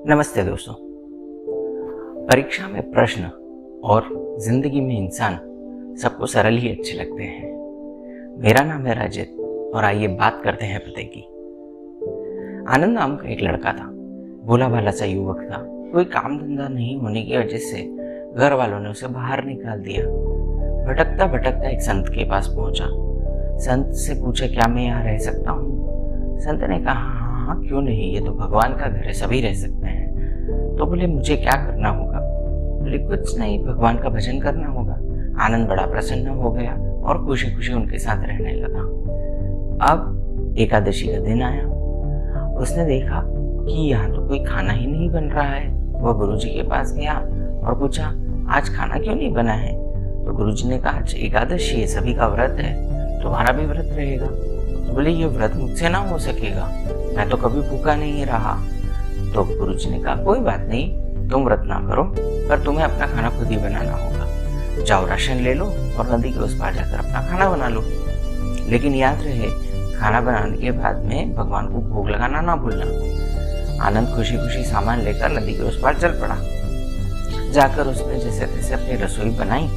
नमस्ते दोस्तों। परीक्षा में प्रश्न और जिंदगी में इंसान सबको सरल ही अच्छे लगते हैं। मेरा नाम है राजित और आइए बात करते हैं पते की। आनंद नाम का एक लड़का था। भोला भाला सा युवक था। कोई काम धंधा नहीं होने की वजह से घर वालों ने उसे बाहर निकाल दिया। भटकता भटकता एक संत के पास पहुंचा। संत से पूछा, क्या मैं यहाँ रह सकता हूँ? संत ने कहा, हाँ क्यों नहीं, ये तो भगवान का घर है, सभी रह सकते हैं। तो बोले, मुझे क्या करना होगा? बोले, कुछ नहीं, भगवान का भजन करना होगा। आनंद बड़ा प्रसन्न हो गया और खुशी खुशी उनके साथ रहने लगा। अब एकादशी का दिन आया। उसने देखा कि यहाँ तो कोई खाना ही नहीं बन रहा है। वह गुरुजी के पास गया और पूछा, आज खाना क्यों नहीं बना है? तो गुरुजी ने कहा, आज एकादशी है, सभी का व्रत है, तुम्हारा भी व्रत रहेगा। तो बोले, ये व्रत मुझसे ना हो सकेगा, मैं तो कभी भूखा नहीं रहा। तो गुरुजी ने कहा, कोई बात नहीं, तुम व्रत ना करो, पर तुम्हें अपना खाना खुद ही बनाना होगा। जाओ राशन ले लो और नदी के उस पार जाकर अपना खाना बना लो। लेकिन याद रहे, खाना बनाने के बाद में भगवान को भोग लगाना ना भूलना। आनंद खुशी खुशी सामान लेकर नदी के उस पार चल पड़ा। जाकर उसने जैसे तैसे अपनी रसोई बनाई।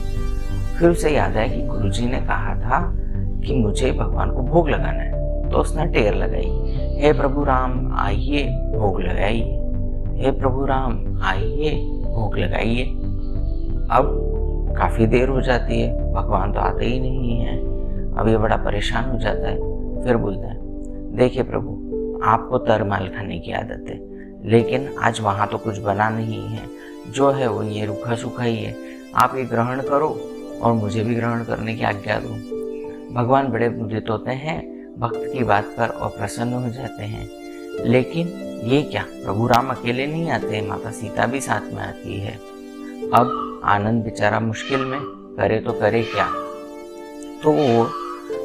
फिर उसे याद आया कि गुरुजी ने कहा था कि मुझे भगवान को भोग लगाना है। तो उसने टेर लगाई, हे प्रभु राम आइए भोग लगाइए, हे प्रभु राम आइए भोग लगाइए। अब काफी देर हो जाती है, भगवान तो आते ही नहीं है। अब ये बड़ा परेशान हो जाता है। फिर बोलता है, देखिए प्रभु, आपको तरमाल खाने की आदत है, लेकिन आज वहां तो कुछ बना नहीं है, जो है वो ये रूखा सूखा ही है। आप ये ग्रहण करो और मुझे भी ग्रहण करने की आज्ञा दो। भगवान बड़े मुदित होते हैं, भक्त की बात पर और प्रसन्न हो जाते हैं। लेकिन ये क्या, प्रभु राम अकेले नहीं आते, माता सीता भी साथ में आती है। अब आनंद बेचारा मुश्किल में, करे तो करे क्या। तो वो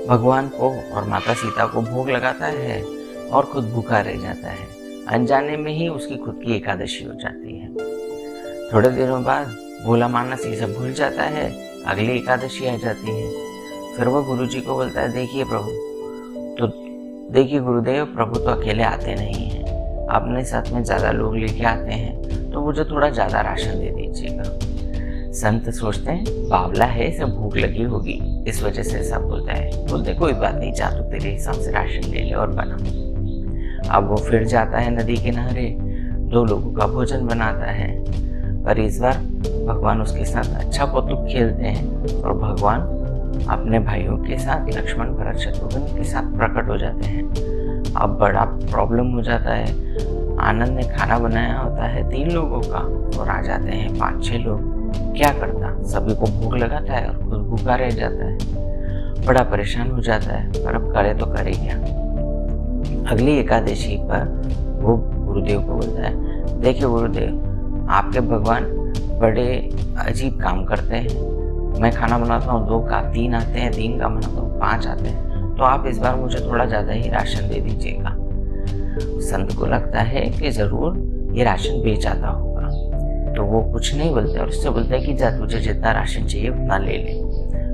भगवान को और माता सीता को भोग लगाता है और खुद भूखा रह जाता है। अनजाने में ही उसकी खुद की एकादशी हो जाती है। थोड़े दिनों बाद भोला मानस ये सब भूल जाता है। अगली एकादशी आ जाती है। फिर वो गुरुजी को बोलता है, देखिए प्रभु, तो देखिए गुरुदेव, प्रभु तो अकेले आते नहीं हैं, अपने साथ में ज़्यादा लोग लेके आते हैं, तो मुझे थोड़ा ज़्यादा राशन दे दीजिएगा। संत सोचते हैं, बावला है, इसे भूख लगी होगी, इस वजह से ऐसा बोलता है। बोलते, कोई बात नहीं, जा तू तेरे हिसाब से राशन ले ले और बना। अब वो फिर जाता है नदी किनारे, 2 लोगों का भोजन बनाता है। पर इस बार भगवान उसके साथ अच्छा कौतुक खेलते हैं और भगवान अपने भाइयों के साथ, लक्ष्मण भरत शत्रुघ्न के साथ प्रकट हो जाते हैं। अब बड़ा प्रॉब्लम हो जाता है। आनंद ने खाना बनाया होता है 3 लोगों का और आ जाते हैं 5-6 लोग। क्या करता, सभी को भूख लगाता है और खुद भूखा रह जाता है। बड़ा परेशान हो जाता है, पर अब करे तो करे क्या। अगली एकादशी पर वो गुरुदेव को बोलता है, देखिए गुरुदेव, आपके भगवान बड़े अजीब काम करते हैं। मैं खाना बनाता हूँ 2 का 3 आते हैं, 3 का बनाता हूँ 5 आते हैं, तो आप इस बार मुझे थोड़ा ज़्यादा ही राशन दे दीजिएगा। संत को लगता है कि ज़रूर ये राशन बेच आता होगा, तो वो कुछ नहीं बोलते और उससे बोलते हैं कि जा, तुझे जितना राशन चाहिए उतना ले ले।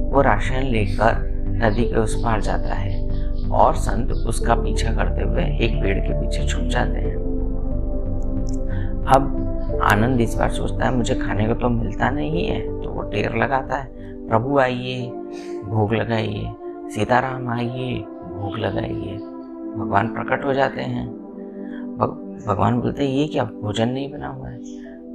वो राशन लेकर नदी के उस पार जाता है और संत उसका पीछा करते हुए एक पेड़ के पीछे छुप जाते हैं। अब आनंद इस बार सोचता है, मुझे खाने को तो मिलता नहीं है, तो वो टेर लगाता है, प्रभु आइए भोग लगाइए, सीताराम आइए भोग लगाइए। भगवान प्रकट हो जाते हैं। भगवान बोलते हैं, ये क्या, भोजन नहीं बना हुआ है?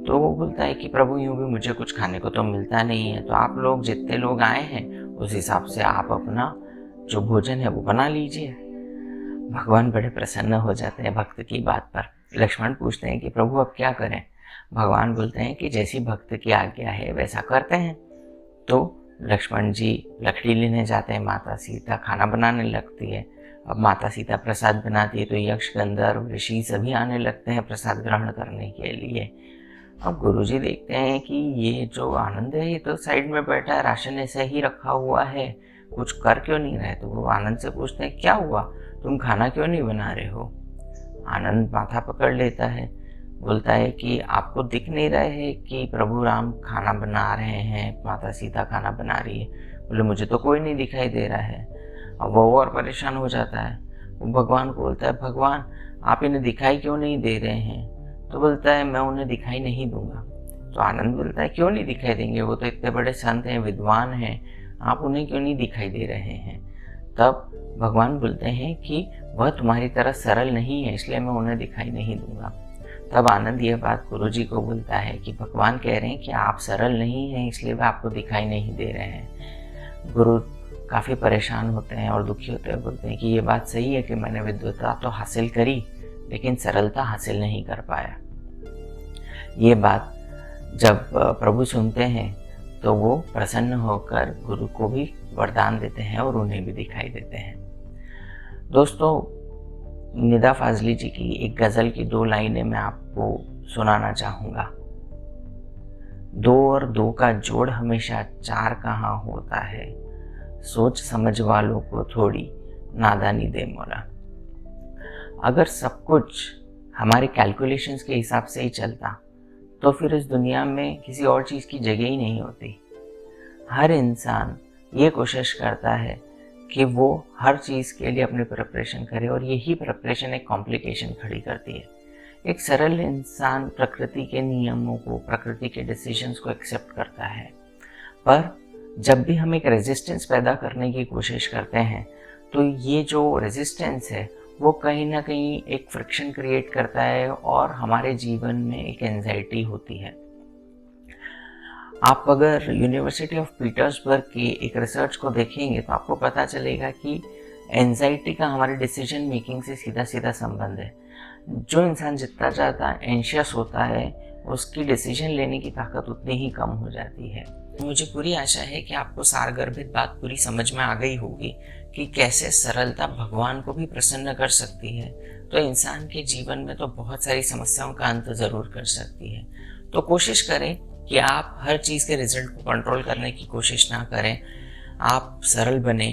तो वो बोलता है कि प्रभु, यूं भी मुझे कुछ खाने को तो मिलता नहीं है, तो आप लोग जितने लोग आए हैं उस हिसाब से आप अपना जो भोजन है वो बना लीजिए। भगवान बड़े प्रसन्न हो जाते हैं भक्त की बात पर। लक्ष्मण पूछते हैं कि प्रभु अब क्या करें? भगवान बोलते हैं कि जैसी भक्त की आज्ञा है वैसा करते हैं। तो लक्ष्मण जी लकड़ी लेने जाते हैं, माता सीता खाना बनाने लगती है। अब माता सीता प्रसाद बनाती है तो यक्ष, गंधर्व, ऋषि सभी आने लगते हैं प्रसाद ग्रहण करने के लिए। अब गुरुजी देखते हैं कि ये जो आनंद है ये तो साइड में बैठा है, राशन ऐसे ही रखा हुआ है, कुछ कर क्यों नहीं रहे? तो वो आनंद से पूछते हैं, क्या हुआ, तुम खाना क्यों नहीं बना रहे हो? आनंद माथा पकड़ लेता है, बोलता है कि आपको दिख नहीं रहे है कि प्रभु राम खाना बना रहे हैं, माता सीता खाना बना रही है? बोले, मुझे तो कोई नहीं दिखाई दे रहा है। अब वो और परेशान हो जाता है। वो भगवान को बोलता है, भगवान आप इन्हें दिखाई क्यों नहीं दे रहे हैं? तो बोलता है मैं उन्हें दिखाई नहीं दूंगा। तो आनंद बोलता है क्यों नहीं दिखाई देंगे, वो तो इतने बड़े संत हैं, विद्वान हैं, आप उन्हें क्यों नहीं दिखाई दे रहे हैं। तब भगवान बोलते हैं कि वह तुम्हारी तरह सरल नहीं है, इसलिए मैं उन्हें दिखाई नहीं दूंगा। तब आनंद यह बात गुरु जी को बोलता है कि भगवान कह रहे हैं कि आप सरल नहीं हैं, इसलिए वह आपको दिखाई नहीं दे रहे हैं। गुरु काफ़ी परेशान होते हैं और दुखी होते हैं, बोलते हैं कि ये बात सही है कि मैंने विद्वता तो हासिल करी लेकिन सरलता हासिल नहीं कर पाया। ये बात जब प्रभु सुनते हैं तो वो प्रसन्न होकर गुरु को भी वरदान देते हैं और उन्हें भी दिखाई देते हैं। दोस्तों, निदा फाजली जी की एक गज़ल की 2 लाइनें मैं आपको सुनाना चाहूँगा। 2 और 2 का जोड़ हमेशा 4 कहाँ होता है, सोच समझ वालों को थोड़ी नादानी दे मौला। अगर सब कुछ हमारे कैलकुलेशंस के हिसाब से ही चलता तो फिर इस दुनिया में किसी और चीज़ की जगह ही नहीं होती। हर इंसान ये कोशिश करता है कि वो हर चीज़ के लिए अपनी प्रिपरेशन करे और यही प्रिपरेशन एक कॉम्प्लिकेशन खड़ी करती है। एक सरल इंसान प्रकृति के नियमों को, प्रकृति के डिसीजंस को एक्सेप्ट करता है, पर जब भी हम एक रेजिस्टेंस पैदा करने की कोशिश करते हैं तो ये जो रेजिस्टेंस है वो कहीं ना कहीं एक फ्रिक्शन क्रिएट करता है और हमारे जीवन में एक एंजाइटी होती है। आप अगर यूनिवर्सिटी ऑफ पीटर्सबर्ग की एक रिसर्च को देखेंगे तो आपको पता चलेगा कि एंजाइटी का हमारे डिसीजन मेकिंग से सीधा सीधा संबंध है। जो इंसान जितना ज़्यादा एंशियस होता है उसकी डिसीजन लेने की ताकत उतनी ही कम हो जाती है। मुझे पूरी आशा है कि आपको सारगर्भित बात पूरी समझ में आ गई होगी कि कैसे सरलता भगवान को भी प्रसन्न कर सकती है, तो इंसान के जीवन में तो बहुत सारी समस्याओं का अंत ज़रूर कर सकती है। तो कोशिश करें कि आप हर चीज़ के रिजल्ट को कंट्रोल करने की कोशिश ना करें। आप सरल बने,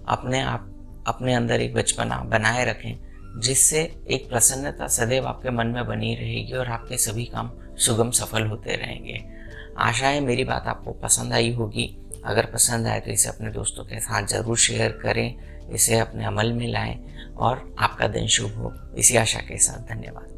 अपने अंदर एक बचपना बनाए रखें, जिससे एक प्रसन्नता सदैव आपके मन में बनी रहेगी और आपके सभी काम सुगम सफल होते रहेंगे। आशा है मेरी बात आपको पसंद आई होगी। अगर पसंद आए तो इसे अपने दोस्तों के साथ ज़रूर शेयर करें, इसे अपने अमल में लाएं और आपका दिन शुभ हो, इसी आशा के साथ धन्यवाद।